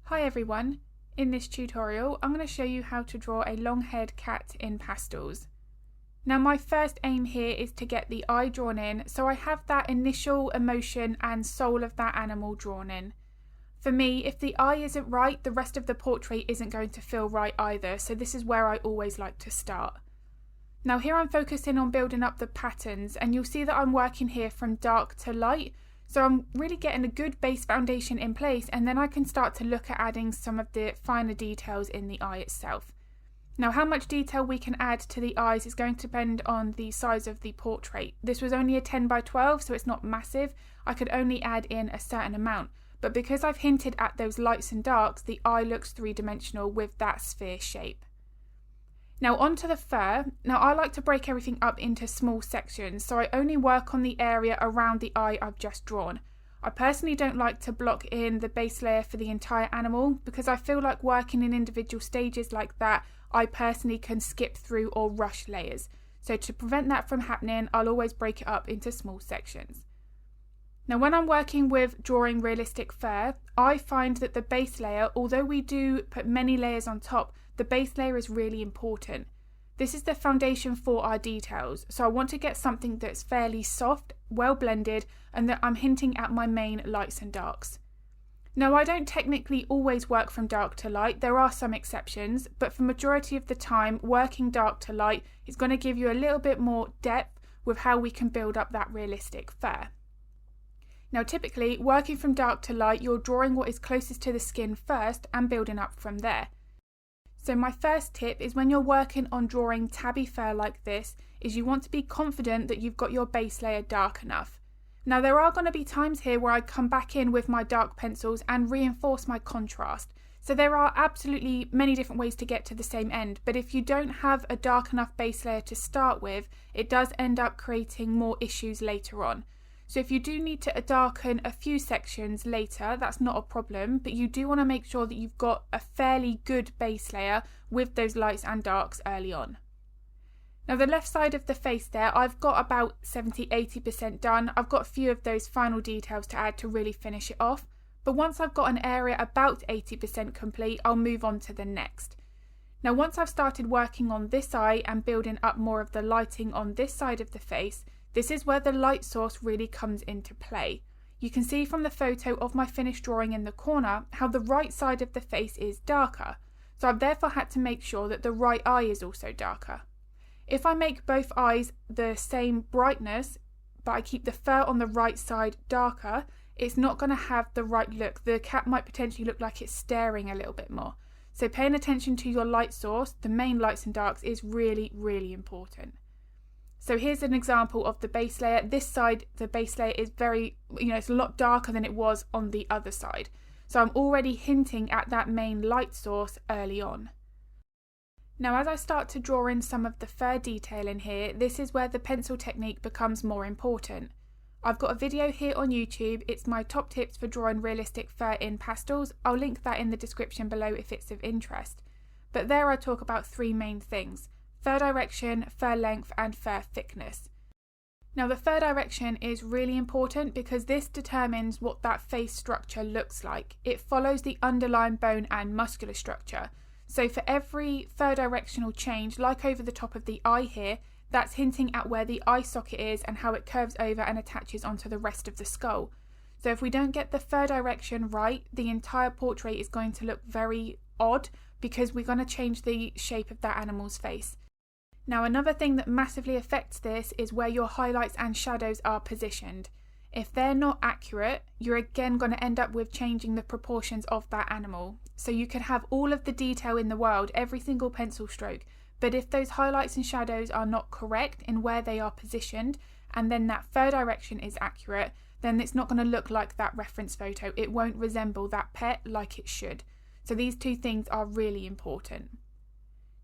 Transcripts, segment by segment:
Hi everyone, in this tutorial I'm going to show you how to draw a long-haired cat in pastels. Now my first aim here is to get the eye drawn in, so I have that initial emotion and soul of that animal drawn in. For me, if the eye isn't right, the rest of the portrait isn't going to feel right either, so this is where I always like to start. Now here I'm focusing on building up the patterns, and you'll see that I'm working here from dark to light. So I'm really getting a good base foundation in place, and then I can start to look at adding some of the finer details in the eye itself. Now how much detail we can add to the eyes is going to depend on the size of the portrait. This was only a 10 by 12, so it's not massive. I could only add in a certain amount. But because I've hinted at those lights and darks, the eye looks three-dimensional with that sphere shape. Now onto the fur. Now I like to break everything up into small sections, so I only work on the area around the eye I've just drawn. I personally don't like to block in the base layer for the entire animal because I feel like working in individual stages like that, I personally can skip through or rush layers. So to prevent that from happening, I'll always break it up into small sections. Now when I'm working with drawing realistic fur, I find that the base layer, although we do put many layers on top, the base layer is really important. This is the foundation for our details, so I want to get something that's fairly soft, well blended, and that I'm hinting at my main lights and darks. Now I don't technically always work from dark to light, there are some exceptions, but for majority of the time working dark to light is going to give you a little bit more depth with how we can build up that realistic fur. Now typically working from dark to light, you're drawing what is closest to the skin first and building up from there. So my first tip is when you're working on drawing tabby fur like this, is you want to be confident that you've got your base layer dark enough. Now there are going to be times here where I come back in with my dark pencils and reinforce my contrast. So there are absolutely many different ways to get to the same end, but if you don't have a dark enough base layer to start with, it does end up creating more issues later on. So if you do need to darken a few sections later, that's not a problem, but you do want to make sure that you've got a fairly good base layer with those lights and darks early on. Now the left side of the face there, I've got about 70-80% done. I've got a few of those final details to add to really finish it off, but once I've got an area about 80% complete, I'll move on to the next. Now once I've started working on this eye and building up more of the lighting on this side of the face, this is where the light source really comes into play. You can see from the photo of my finished drawing in the corner how the right side of the face is darker, so I've therefore had to make sure that the right eye is also darker. If I make both eyes the same brightness, but I keep the fur on the right side darker, it's not going to have the right look. The cat might potentially look like it's staring a little bit more. So paying attention to your light source, the main lights and darks, is really, really important. So here's an example of the base layer. This side, the base layer is very, it's a lot darker than it was on the other side. So I'm already hinting at that main light source early on. Now as I start to draw in some of the fur detail in here, this is where the pencil technique becomes more important. I've got a video here on YouTube. It's my top tips for drawing realistic fur in pastels. I'll link that in the description below if it's of interest. But there I talk about three main things: fur direction, fur length, and fur thickness. Now the fur direction is really important because this determines what that face structure looks like. It follows the underlying bone and muscular structure. So for every fur directional change, like over the top of the eye here, that's hinting at where the eye socket is and how it curves over and attaches onto the rest of the skull. So if we don't get the fur direction right, the entire portrait is going to look very odd because we're going to change the shape of that animal's face. Now another thing that massively affects this is where your highlights and shadows are positioned. If they're not accurate, you're again going to end up with changing the proportions of that animal. So you could have all of the detail in the world, every single pencil stroke, but if those highlights and shadows are not correct in where they are positioned, and then that fur direction is accurate, then it's not going to look like that reference photo. It won't resemble that pet like it should. So these two things are really important.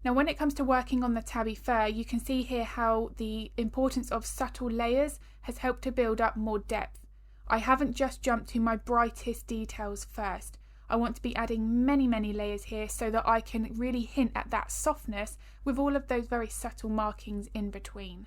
Now when it comes to working on the tabby fur, you can see here how the importance of subtle layers has helped to build up more depth. I haven't just jumped to my brightest details first. I want to be adding many layers here so that I can really hint at that softness with all of those very subtle markings in between.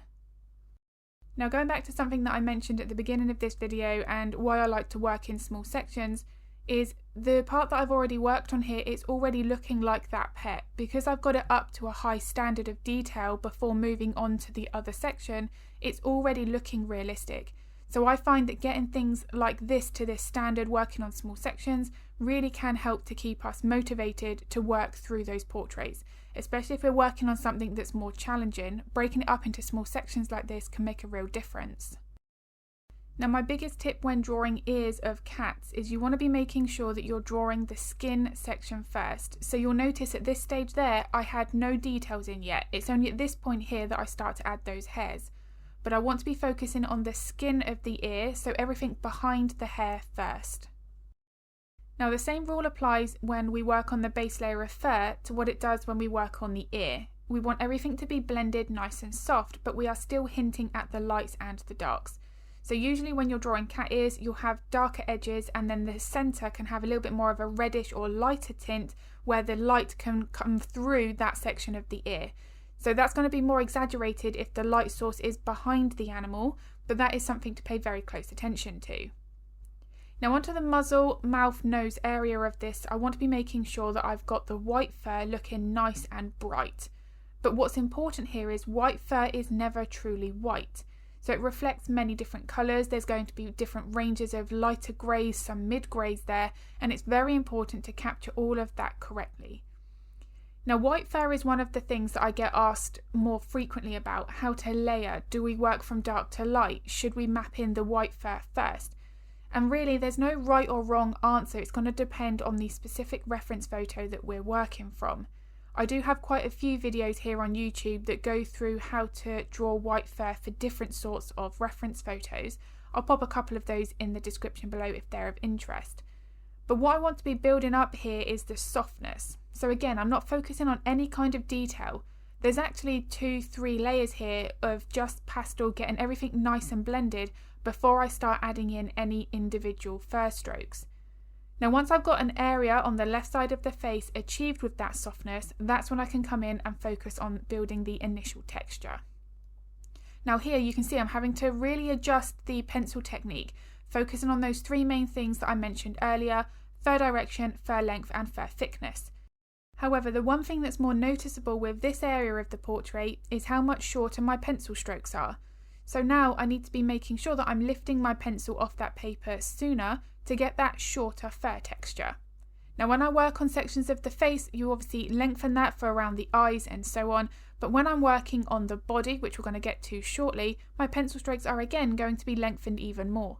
Now going back to something that I mentioned at the beginning of this video and why I like to work in small sections, is the part that I've already worked on here, it's already looking like that pet. Because I've got it up to a high standard of detail before moving on to the other section, it's already looking realistic. So I find that getting things like this to this standard, working on small sections, really can help to keep us motivated to work through those portraits. Especially if we're working on something that's more challenging, breaking it up into small sections like this can make a real difference. Now, my biggest tip when drawing ears of cats is you want to be making sure that you're drawing the skin section first. So you'll notice at this stage there, I had no details in yet. It's only at this point here that I start to add those hairs. But I want to be focusing on the skin of the ear, so everything behind the hair first. Now, the same rule applies when we work on the base layer of fur to what it does when we work on the ear. We want everything to be blended nice and soft, but we are still hinting at the lights and the darks. So usually when you're drawing cat ears, you'll have darker edges, and then the centre can have a little bit more of a reddish or lighter tint where the light can come through that section of the ear. So that's going to be more exaggerated if the light source is behind the animal, but that is something to pay very close attention to. Now onto the muzzle, mouth, nose area of this, I want to be making sure that I've got the white fur looking nice and bright. But what's important here is white fur is never truly white. So it reflects many different colours. There's going to be different ranges of lighter greys, some mid greys there, and it's very important to capture all of that correctly. Now, white fur is one of the things that I get asked more frequently about. How to layer. Do we work from dark to light? Should we map in the white fur first? And really, there's no right or wrong answer. It's going to depend on the specific reference photo that we're working from. I do have quite a few videos here on YouTube that go through how to draw white fur for different sorts of reference photos. I'll pop a couple of those in the description below if they're of interest. But what I want to be building up here is the softness. So again, I'm not focusing on any kind of detail. There's actually 2-3 layers here of just pastel, getting everything nice and blended before I start adding in any individual fur strokes. Now once I've got an area on the left side of the face achieved with that softness, that's when I can come in and focus on building the initial texture. Now here you can see I'm having to really adjust the pencil technique, focusing on those 3 main things that I mentioned earlier: fur direction, fur length and fur thickness. However, the one thing that's more noticeable with this area of the portrait is how much shorter my pencil strokes are. So now I need to be making sure that I'm lifting my pencil off that paper sooner to get that shorter fur texture. Now when I work on sections of the face, you obviously lengthen that for around the eyes and so on, but when I'm working on the body, which we're going to get to shortly, my pencil strokes are again going to be lengthened even more.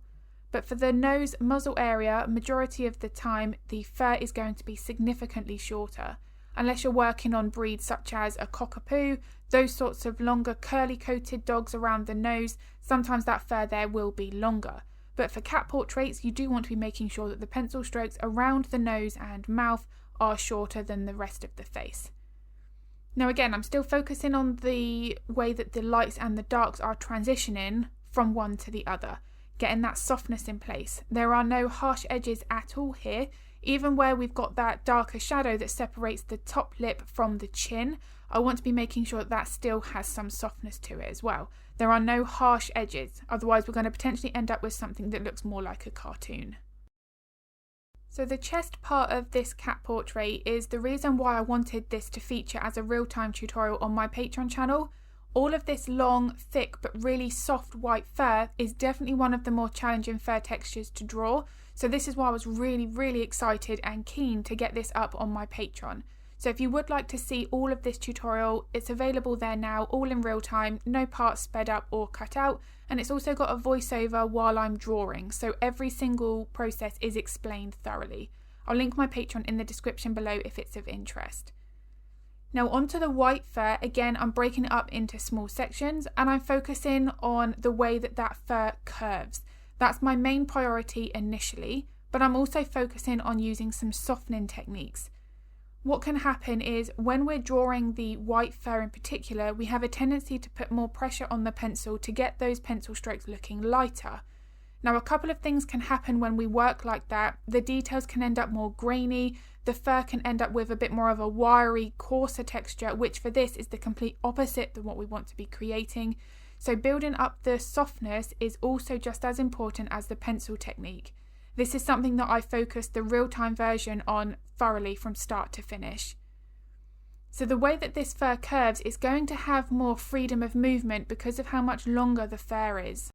But for the nose, muzzle area, majority of the time the fur is going to be significantly shorter. Unless you're working on breeds such as a cockapoo, those sorts of longer curly coated dogs around the nose, sometimes that fur there will be longer. But for cat portraits, you do want to be making sure that the pencil strokes around the nose and mouth are shorter than the rest of the face. Now again, I'm still focusing on the way that the lights and the darks are transitioning from one to the other, getting that softness in place. There are no harsh edges at all here. Even where we've got that darker shadow that separates the top lip from the chin, I want to be making sure that that still has some softness to it as well. There are no harsh edges, otherwise we're going to potentially end up with something that looks more like a cartoon. So the chest part of this cat portrait is the reason why I wanted this to feature as a real-time tutorial on my Patreon channel. All of this long, thick but really soft white fur is definitely one of the more challenging fur textures to draw. So this is why I was really excited and keen to get this up on my Patreon. So if you would like to see all of this tutorial, it's available there now, all in real time, no parts sped up or cut out, and it's also got a voiceover while I'm drawing, so every single process is explained thoroughly. I'll link my Patreon in the description below if it's of interest. Now onto the white fur, again I'm breaking it up into small sections and I'm focusing on the way that that fur curves. That's my main priority initially, but I'm also focusing on using some softening techniques. What can happen is when we're drawing the white fur in particular, we have a tendency to put more pressure on the pencil to get those pencil strokes looking lighter. Now a couple of things can happen when we work like that. The details can end up more grainy, the fur can end up with a bit more of a wiry, coarser texture, which for this is the complete opposite than what we want to be creating. So building up the softness is also just as important as the pencil technique. This is something that I focused the real-time version on thoroughly from start to finish. So the way that this fur curves is going to have more freedom of movement because of how much longer the fur is.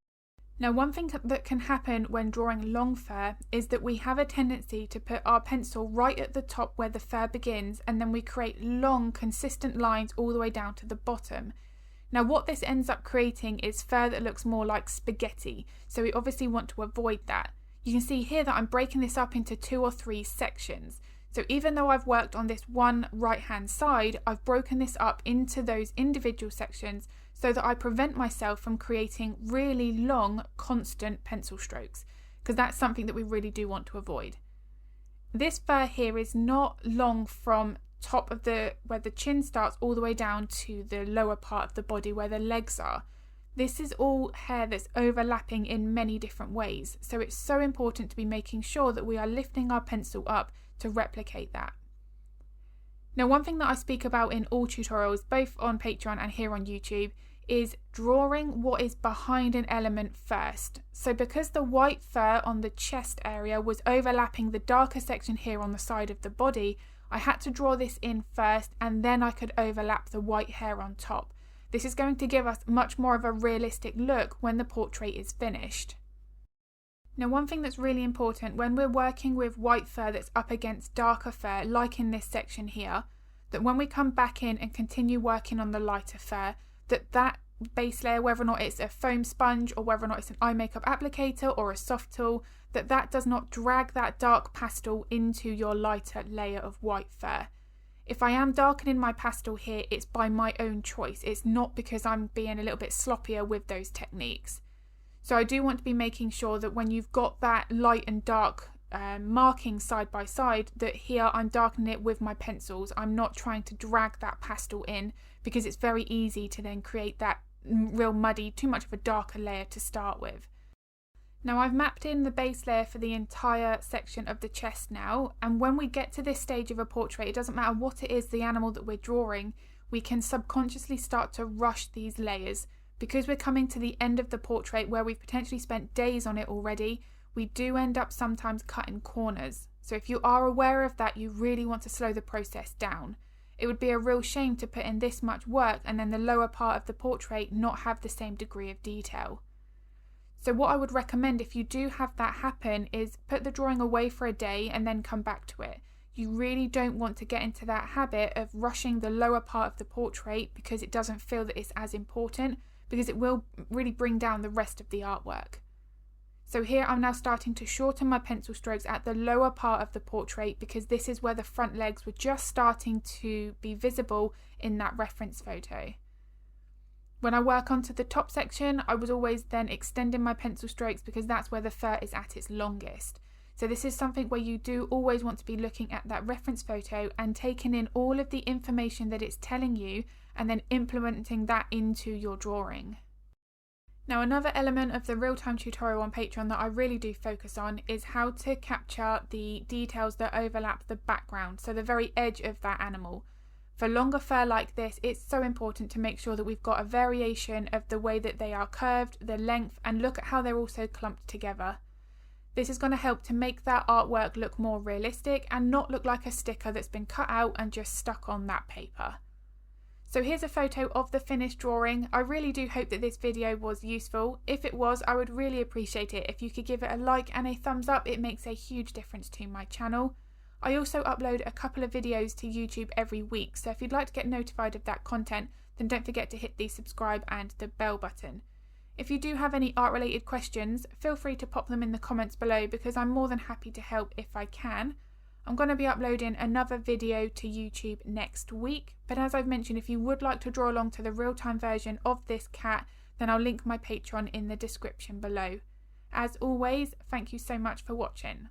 Now, one thing that can happen when drawing long fur is that we have a tendency to put our pencil right at the top where the fur begins, and then we create long, consistent lines all the way down to the bottom. Now, what this ends up creating is fur that looks more like spaghetti, so we obviously want to avoid that. You can see here that I'm breaking this up into 2 or 3 sections. So even though I've worked on this one right-hand side, I've broken this up into those individual sections so that I prevent myself from creating really long, constant pencil strokes, because that's something that we really do want to avoid. This fur here is not long from top of where the chin starts all the way down to the lower part of the body where the legs are. This is all hair that's overlapping in many different ways, so it's so important to be making sure that we are lifting our pencil up to replicate that. Now, one thing that I speak about in all tutorials, both on Patreon and here on YouTube, is drawing what is behind an element first. So because the white fur on the chest area was overlapping the darker section here on the side of the body, I had to draw this in first, and then I could overlap the white hair on top. This is going to give us much more of a realistic look when the portrait is finished. Now, one thing that's really important when we're working with white fur that's up against darker fur, like in this section here, that when we come back in and continue working on the lighter fur, that base layer, whether or not it's a foam sponge or whether or not it's an eye makeup applicator or a soft tool, that does not drag that dark pastel into your lighter layer of white fur. If I am darkening my pastel here, it's by my own choice. It's not because I'm being a little bit sloppier with those techniques. So I do want to be making sure that when you've got that light and dark marking side by side, that here I'm darkening it with my pencils. I'm not trying to drag that pastel in, because it's very easy to then create that real muddy, too much of a darker layer to start with. Now, I've mapped in the base layer for the entire section of the chest now, and when we get to this stage of a portrait, it doesn't matter what it is, the animal that we're drawing, we can subconsciously start to rush these layers. Because we're coming to the end of the portrait where we've potentially spent days on it already, we do end up sometimes cutting corners. So if you are aware of that, you really want to slow the process down. It would be a real shame to put in this much work and then the lower part of the portrait not have the same degree of detail. So what I would recommend if you do have that happen is put the drawing away for a day and then come back to it. You really don't want to get into that habit of rushing the lower part of the portrait because it doesn't feel that it's as important, because it will really bring down the rest of the artwork. So here I'm now starting to shorten my pencil strokes at the lower part of the portrait, because this is where the front legs were just starting to be visible in that reference photo. When I work onto the top section, I was always then extending my pencil strokes because that's where the fur is at its longest. So this is something where you do always want to be looking at that reference photo and taking in all of the information that it's telling you and then implementing that into your drawing. Now, another element of the real-time tutorial on Patreon that I really do focus on is how to capture the details that overlap the background, so the very edge of that animal. For longer fur like this, it's so important to make sure that we've got a variation of the way that they are curved, the length, and look at how they're also clumped together. This is going to help to make that artwork look more realistic and not look like a sticker that's been cut out and just stuck on that paper. So here's a photo of the finished drawing. I really do hope that this video was useful. If it was, I would really appreciate it if you could give it a like and a thumbs up. It makes a huge difference to my channel. I also upload a couple of videos to YouTube every week, so if you'd like to get notified of that content, then don't forget to hit the subscribe and the bell button. If you do have any art related questions, feel free to pop them in the comments below, because I'm more than happy to help if I can. I'm going to be uploading another video to YouTube next week, but as I've mentioned, if you would like to draw along to the real-time version of this cat, then I'll link my Patreon in the description below. As always, thank you so much for watching.